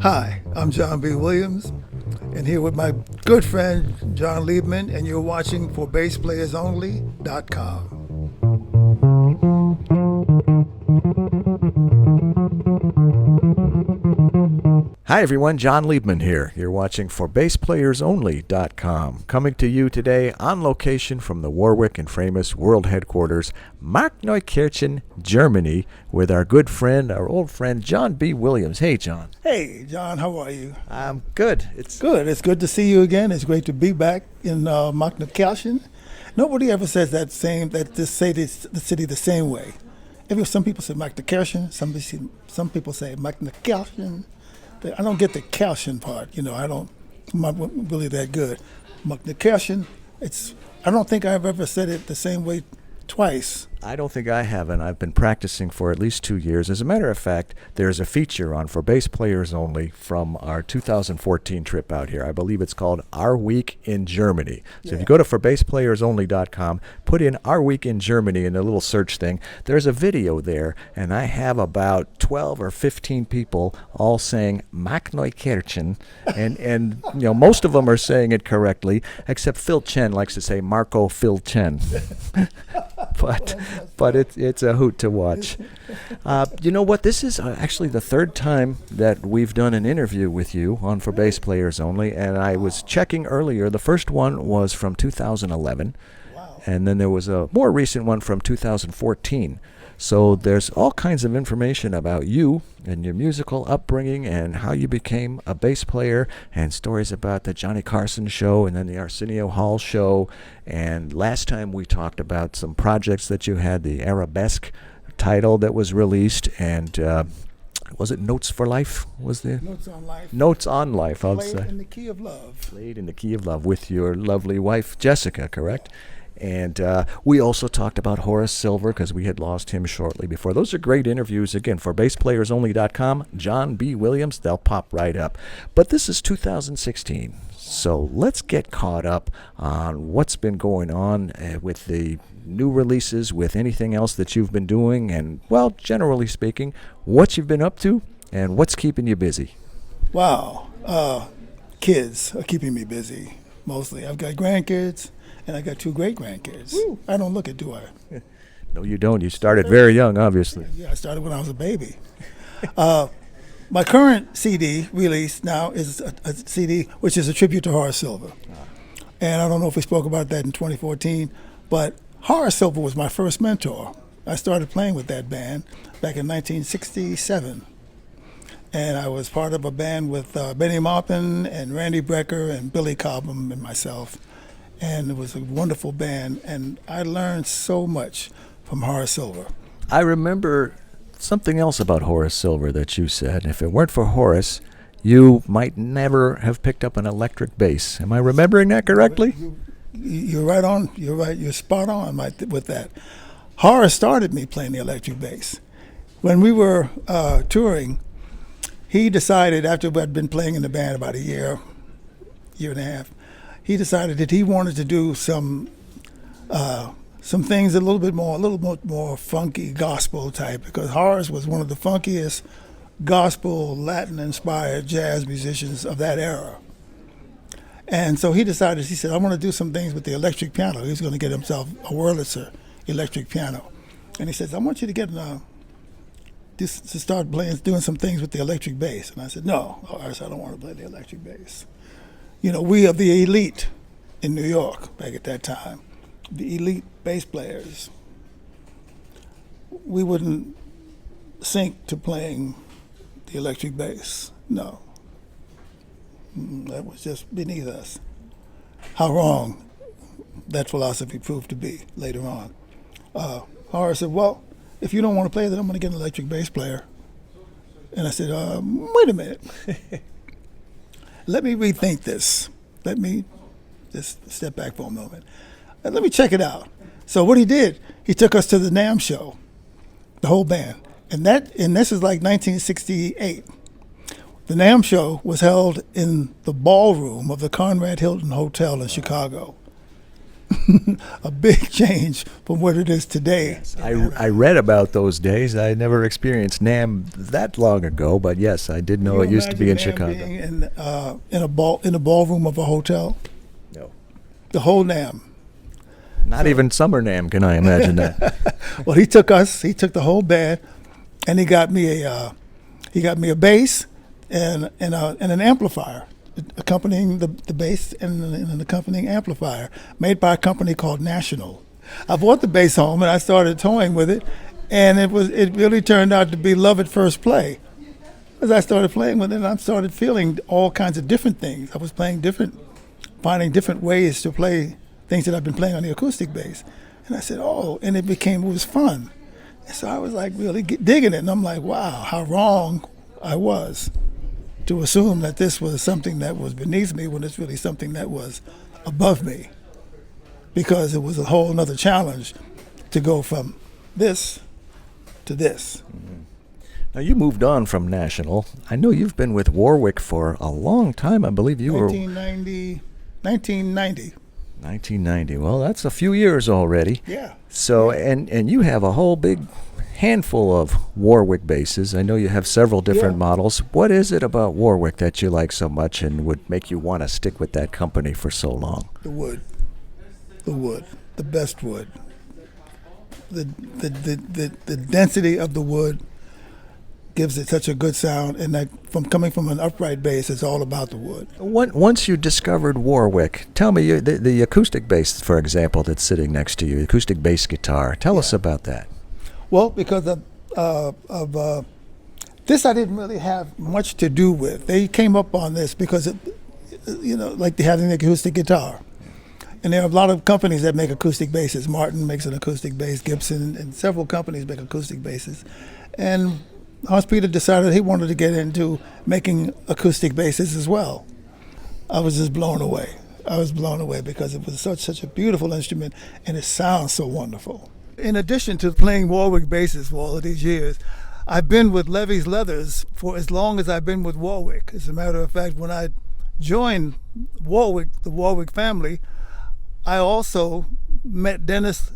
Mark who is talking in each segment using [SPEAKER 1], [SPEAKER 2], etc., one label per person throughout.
[SPEAKER 1] Hi, I'm John B. Williams, and here with my good friend John Liebman, and you're watching for BassPlayersOnly.com.
[SPEAKER 2] Hi everyone, John Liebman here. You're watching for BassPlayersOnly.com, coming to you today on location from the Warwick and famous world headquarters, Markneukirchen, Germany, with our good friend, our old friend, John B. Williams. Hey, John.
[SPEAKER 1] Hey, John, how are you?
[SPEAKER 2] I'm good. It's
[SPEAKER 1] good. It's good to see you again. It's great to be back in Markneukirchen. Nobody ever says that say the city the same way. Some people say Markneukirchen. Some people say Markneukirchen. I don't get the Kirchen part, I'm not really that good. Markneukirchen, I don't think I've ever said it the same way twice.
[SPEAKER 2] I don't think I haven't. I've been practicing for at least 2 years. As a matter of fact, there's a feature on For Bass Players Only from our 2014 trip out here. I believe it's called Our Week in Germany. So if you go to ForBassPlayersOnly.com, put in Our Week in Germany in the little search thing, there's a video there, and I have about 12 or 15 people all saying Markneukirchen, and most of them are saying it correctly, except Phil Chen likes to say Marco Phil Chen. But it's a hoot to watch. You know what? This is actually the third time that we've done an interview with you on For Bass Players Only, and I was checking earlier. The first one was from 2011, and then there was a more recent one from 2014. So there's all kinds of information about you and your musical upbringing and how you became a bass player, and stories about the Johnny Carson show and then the Arsenio Hall show. And last time we talked about some projects that you had, the Arabesque title that was released, and was it Notes for Life? Was there?
[SPEAKER 1] Notes on Life.
[SPEAKER 2] Notes on Life, I'll
[SPEAKER 1] say.
[SPEAKER 2] Played
[SPEAKER 1] in the Key of Love.
[SPEAKER 2] Played in the Key of Love with your lovely wife, Jessica, correct? And we also talked about Horace Silver because we had lost him shortly before. Those are great interviews. Again, for BassPlayersOnly.com, John B. Williams, they'll pop right up. But this is 2016, so let's get caught up on what's been going on with the new releases, with anything else that you've been doing, and, well, generally speaking, what you've been up to and what's keeping you busy.
[SPEAKER 1] Wow. Kids are keeping me busy, mostly. I've got grandkids. And I got 2 great-grandkids. Woo. I don't look it, do I?
[SPEAKER 2] No, you don't. You started very young, obviously.
[SPEAKER 1] Yeah, I started when I was a baby. My current CD release now is a CD which is a tribute to Horace Silver. And I don't know if we spoke about that in 2014, but Horace Silver was my first mentor. I started playing with that band back in 1967. And I was part of a band with Benny Maupin and Randy Brecker and Billy Cobham and myself. And it was a wonderful band, and I learned so much from Horace Silver.
[SPEAKER 2] I remember something else about Horace Silver that you said. If it weren't for Horace, you might never have picked up an electric bass. Am I remembering that correctly?
[SPEAKER 1] You're right on. You're right. You're spot on with that. Horace started me playing the electric bass. When we were touring, he decided, after I'd been playing in the band about a year and a half, he decided that he wanted to do some things a little bit more funky gospel type, because Horace was one of the funkiest gospel Latin-inspired jazz musicians of that era. And so he said, I want to do some things with the electric piano. He was going to get himself a Wurlitzer electric piano. And he says, I want you to start doing some things with the electric bass. And I said, no, Horace, I don't want to play the electric bass. We are the elite in New York back at that time, the elite bass players. We wouldn't sink to playing the electric bass. No. That was just beneath us. How wrong that philosophy proved to be later on. Horace said, well, if you don't want to play that, I'm going to get an electric bass player. And I said, wait a minute. Let me rethink this. Let me just step back for a moment. And let me check it out. So what he did, he took us to the NAMM show, the whole band. And this is like 1968. The NAMM show was held in the ballroom of the Conrad Hilton Hotel in Chicago. a big change from what it is today.
[SPEAKER 2] I read about those days. I never experienced NAMM that long ago, but yes, I did know
[SPEAKER 1] Can
[SPEAKER 2] it
[SPEAKER 1] you
[SPEAKER 2] used to be in
[SPEAKER 1] imagine
[SPEAKER 2] Chicago.
[SPEAKER 1] being in a ballroom of a hotel?
[SPEAKER 2] No.
[SPEAKER 1] The whole NAMM.
[SPEAKER 2] Not even summer NAMM, can I imagine that?
[SPEAKER 1] Well, he took the whole band, and he got me a bass and an amplifier accompanying the bass and an accompanying amplifier made by a company called National. I brought the bass home and I started toying with it, and it really turned out to be love at first play. As I started playing with it, I started feeling all kinds of different things. I was finding different ways to play things that I've been playing on the acoustic bass. And I said, and it was fun. And so I was like really digging it, and I'm like, wow, how wrong I was to assume that this was something that was beneath me when it's really something that was above me, because it was a whole other challenge to go from this to this.
[SPEAKER 2] Mm-hmm. Now, you moved on from National. I know you've been with Warwick for a long time. I believe you
[SPEAKER 1] 1990.
[SPEAKER 2] 1990. Well, that's a few years already.
[SPEAKER 1] Yeah.
[SPEAKER 2] So, and you have a whole big handful of Warwick basses. I know you have several different models. What is it about Warwick that you like so much and would make you want to stick with that company for so long?
[SPEAKER 1] The wood, the best wood. The density of the wood gives it such a good sound, and that coming from an upright bass, it's all about the wood.
[SPEAKER 2] Once you discovered Warwick, tell me the acoustic bass, for example, that's sitting next to you, acoustic bass guitar. Tell us about that.
[SPEAKER 1] Well, because of this, I didn't really have much to do with. They came up on this because, like they having the acoustic guitar. And there are a lot of companies that make acoustic basses. Martin makes an acoustic bass, Gibson, and several companies make acoustic basses. And Hans Peter decided he wanted to get into making acoustic basses as well. I was just blown away. I was blown away because it was such a beautiful instrument, and it sounds so wonderful. In addition to playing Warwick basses for all of these years, I've been with Levy's Leathers for as long as I've been with Warwick. As a matter of fact, when I joined Warwick, the Warwick family, I also met Dennis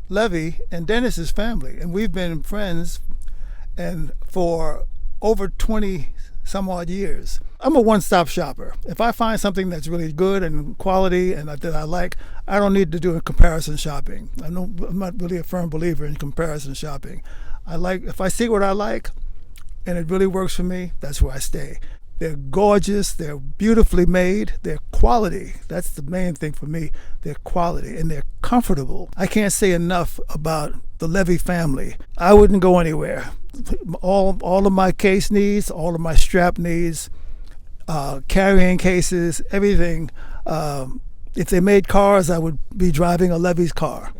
[SPEAKER 1] Levy and Dennis's family, and we've been friends and for over 20 some odd years. I'm a one-stop shopper. If I find something that's really good and quality and that I like, I don't need to do a comparison shopping. I'm not really a firm believer in comparison shopping. If I see what I like and it really works for me, that's where I stay. They're gorgeous, they're beautifully made, they're quality. That's the main thing for me. They're quality and they're comfortable. I can't say enough about the Levy family. I wouldn't go anywhere. All of my case needs, all of my strap needs, carrying cases, everything. If they made cars, I would be driving a Levy's car.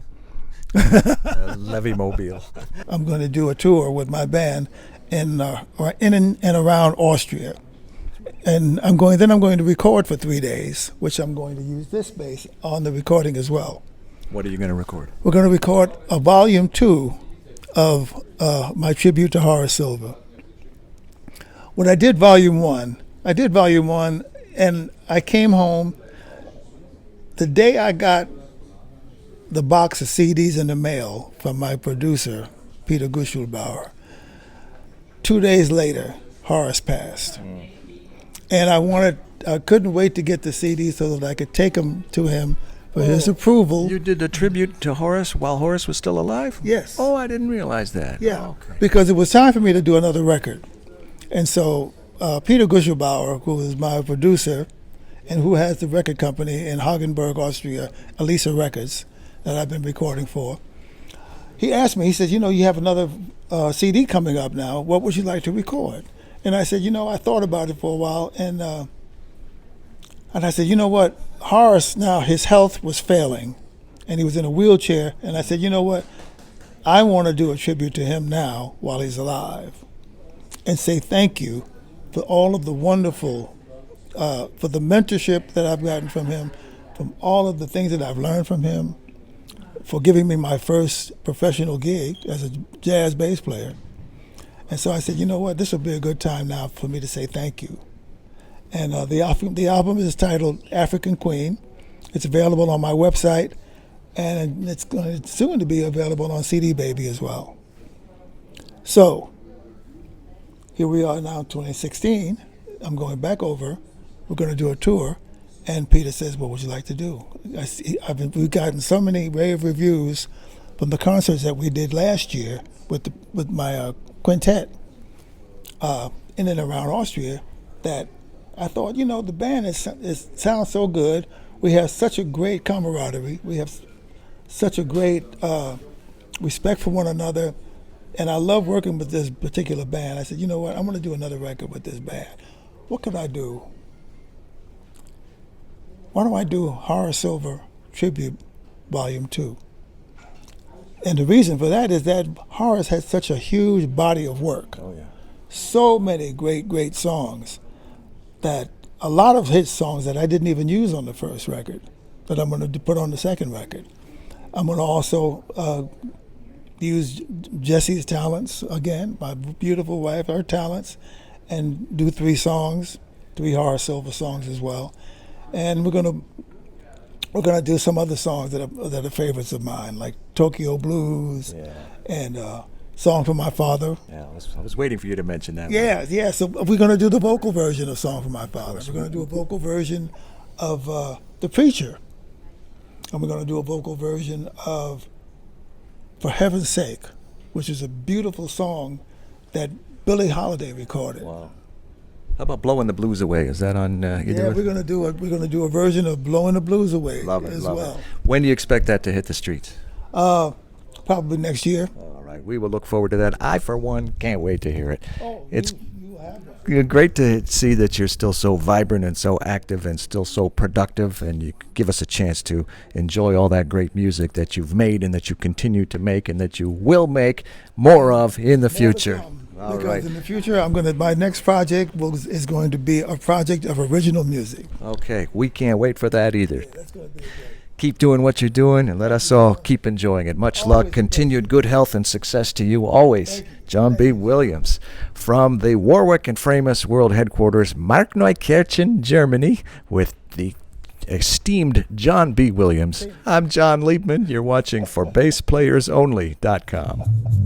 [SPEAKER 2] Levy Mobile.
[SPEAKER 1] I'm going to do a tour with my band in and around Austria. And I'm going to record for 3 days, which I'm going to use this bass on the recording as well.
[SPEAKER 2] What are you going to record?
[SPEAKER 1] We're going to record a volume 2 of my tribute to Horace Silver. When I did volume 1, and I came home the day I got the box of CDs in the mail from my producer, Peter Guschelbauer. 2 days later, Horace passed. And I couldn't wait to get the CDs so that I could take them to him for his approval.
[SPEAKER 2] You did a tribute to Horace while Horace was still alive?
[SPEAKER 1] Yes.
[SPEAKER 2] Oh, I didn't realize that.
[SPEAKER 1] Yeah,
[SPEAKER 2] Oh, okay.
[SPEAKER 1] because it was time for me to do another record. And so Peter Guschelbauer, who is my producer and who has the record company in Hagenberg, Austria, Elisa Records, that I've been recording for, he asked me, he said, you have another CD coming up now. What would you like to record? And I said, I thought about it for a while, and I said, you know what? Horace, now his health was failing, and he was in a wheelchair, and I said, you know what? I want to do a tribute to him now while he's alive and say thank you for all of the wonderful, for the mentorship that I've gotten from him, from all of the things that I've learned from him, for giving me my first professional gig as a jazz bass player. And so I said, you know what, this will be a good time now for me to say thank you. And the album is titled African Queen. It's available on my website and it's going to soon to be available on CD Baby as well. So here we are now, 2016. I'm going back over. We're going to do a tour, and Peter says, "What would you like to do?" We've gotten so many rave reviews from the concerts that we did last year with my quintet in and around Austria that I thought, the band sounds so good. We have such a great camaraderie. We have such a great respect for one another. And I love working with this particular band. I said, you know what, I'm going to do another record with this band. What could I do? Why don't I do Horace Silver Tribute Volume 2? And the reason for that is that Horace had such a huge body of work.
[SPEAKER 2] Oh, yeah.
[SPEAKER 1] So many great, great songs that a lot of his songs that I didn't even use on the first record that I'm going to put on the second record. I'm going to also use Jessie's talents again, my beautiful wife, her talents, and do 3 Horace Silver songs as well. And we're gonna do some other songs that are favorites of mine, like Tokyo Blues, and Song for My Father.
[SPEAKER 2] Yeah, I was waiting for you to mention that.
[SPEAKER 1] Yeah. So we're gonna do the vocal version of Song for My Father. We're gonna do a vocal version of The Preacher, and we're gonna do a vocal version of For Heaven's Sake, which is a beautiful song that Billie Holiday recorded.
[SPEAKER 2] Wow. How about Blowing the Blues Away? Is that on?
[SPEAKER 1] We're gonna do a version of Blowing the Blues Away
[SPEAKER 2] love it.
[SPEAKER 1] well.
[SPEAKER 2] When do you expect that to hit the streets?
[SPEAKER 1] Probably next year.
[SPEAKER 2] All right, we will look forward to that. I, for one, can't wait to hear it. It's
[SPEAKER 1] you have one.
[SPEAKER 2] great to see that you're still so vibrant and so active and still so productive, and you give us a chance to enjoy all that great music that you've made and that you continue to make and that you will make more of in the future. All
[SPEAKER 1] because
[SPEAKER 2] right.
[SPEAKER 1] in the future, my next project is going to be a project of original music.
[SPEAKER 2] Okay, we can't wait for that either.
[SPEAKER 1] Yeah, that's going to be great.
[SPEAKER 2] Keep doing what you're doing, and let us all keep enjoying it. Much luck, continued good health, and success to you always. John B. Williams from the Warwick and Framus World Headquarters, Markneukirchen, Germany, with the esteemed John B. Williams. I'm John Liebman. You're watching for BassPlayersOnly.com.